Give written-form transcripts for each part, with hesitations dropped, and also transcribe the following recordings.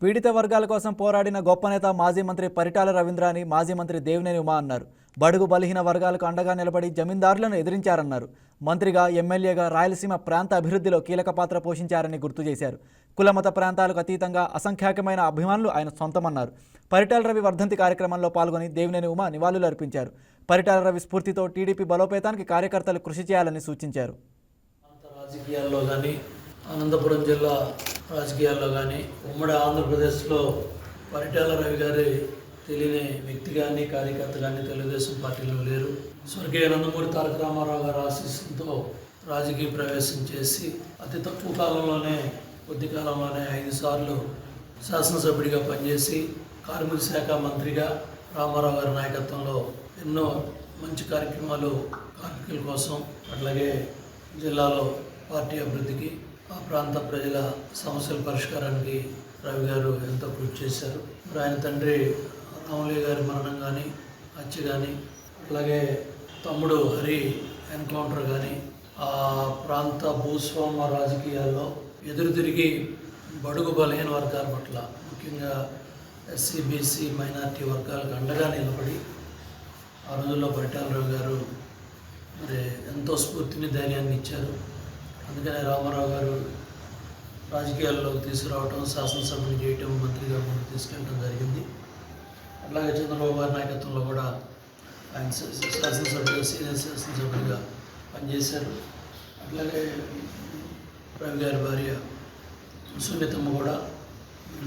పీడిత వర్గాల కోసం పోరాడిన గొప్ప నేత మాజీ మంత్రి పరిటాల రవీంద్ర అని మాజీ మంత్రి దేవినేని ఉమా అన్నారు. బడుగు బలహీన వర్గాలకు అండగా నిలబడి జమీందారులను ఎదిరించారన్నారు. మంత్రిగా ఎమ్మెల్యేగా రాయలసీమ ప్రాంత అభివృద్ధిలో కీలక పాత్ర పోషించారని గుర్తు చేశారు. కులమత ప్రాంతాలకు అతీతంగా అసంఖ్యాకమైన అభిమానులు ఆయన సొంతమన్నారు. పరిటాల రవి వర్ధంతి కార్యక్రమంలో పాల్గొని దేవినేని ఉమా నివాళులు అర్పించారు. పరిటాల రవి స్ఫూర్తితో టీడీపీ బలోపేతానికి కార్యకర్తలు కృషి చేయాలని సూచించారు. రాజకీయాల్లో కానీ అనంతపురం జిల్లా రాజకీయాల్లో కానీ ఉమ్మడి ఆంధ్రప్రదేశ్లో పరిటాల రవి గారి తెలియని వ్యక్తి కానీ కార్యకర్త కానీ తెలుగుదేశం పార్టీలో లేరు. స్వర్గీయ నందమూరి తారక రామారావు గారి ఆశీస్సులతో రాజకీయ ప్రవేశం చేసి అతి తక్కువ కాలంలోనే కొద్ది కాలంలోనే 5 సార్లు శాసనసభ్యుడిగా పనిచేసి కార్మిక శాఖ మంత్రిగా రామారావు గారి నాయకత్వంలో ఎన్నో మంచి కార్యక్రమాలు కార్మికుల కోసం అట్లాగే జిల్లాలో పార్టీ అభివృద్ధికి ఆ ప్రాంత ప్రజల సమస్యల పరిష్కారానికి రవి గారు ఎంతో కృషి చేశారు. ఆయన తండ్రి రామలయ్య గారి మరణం కానీ హత్య కానీ అలాగే తమ్ముడు హరి ఎన్కౌంటర్ కానీ ఆ ప్రాంత భూస్వామ్య రాజకీయాల్లో ఎదురు తిరిగి బడుగు బలహీన వర్గాల పట్ల ముఖ్యంగా ఎస్సీ బీసీ మైనారిటీ వర్గాలకు అండగా నిలబడి ఆ రోజుల్లో పరిటాల రవి గారు మరి ఎంతో స్ఫూర్తిని ధైర్యాన్ని ఇచ్చారు. అందుకనే రామారావు గారు రాజకీయాల్లోకి తీసుకురావటం, శాసనసభను చేయటం, మంత్రిగా ముందుకు తీసుకెళ్ళడం జరిగింది. అట్లాగే చంద్రబాబు గారి నాయకత్వంలో కూడా ఆయన శాసనసభ్యుగా సీనియర్ శాసనసభ్యుడిగా పనిచేశారు. అట్లాగే రవి గారి భార్య సునీతమ్మ కూడా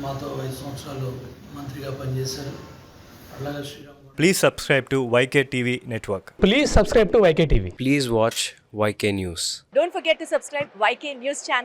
మాతో 5 సంవత్సరాలు మంత్రిగా పనిచేశారు. అట్లాగే Sriram. Please subscribe to YK TV Network. Please subscribe to YK TV. Please watch YK News. Don't forget to subscribe YK News channel.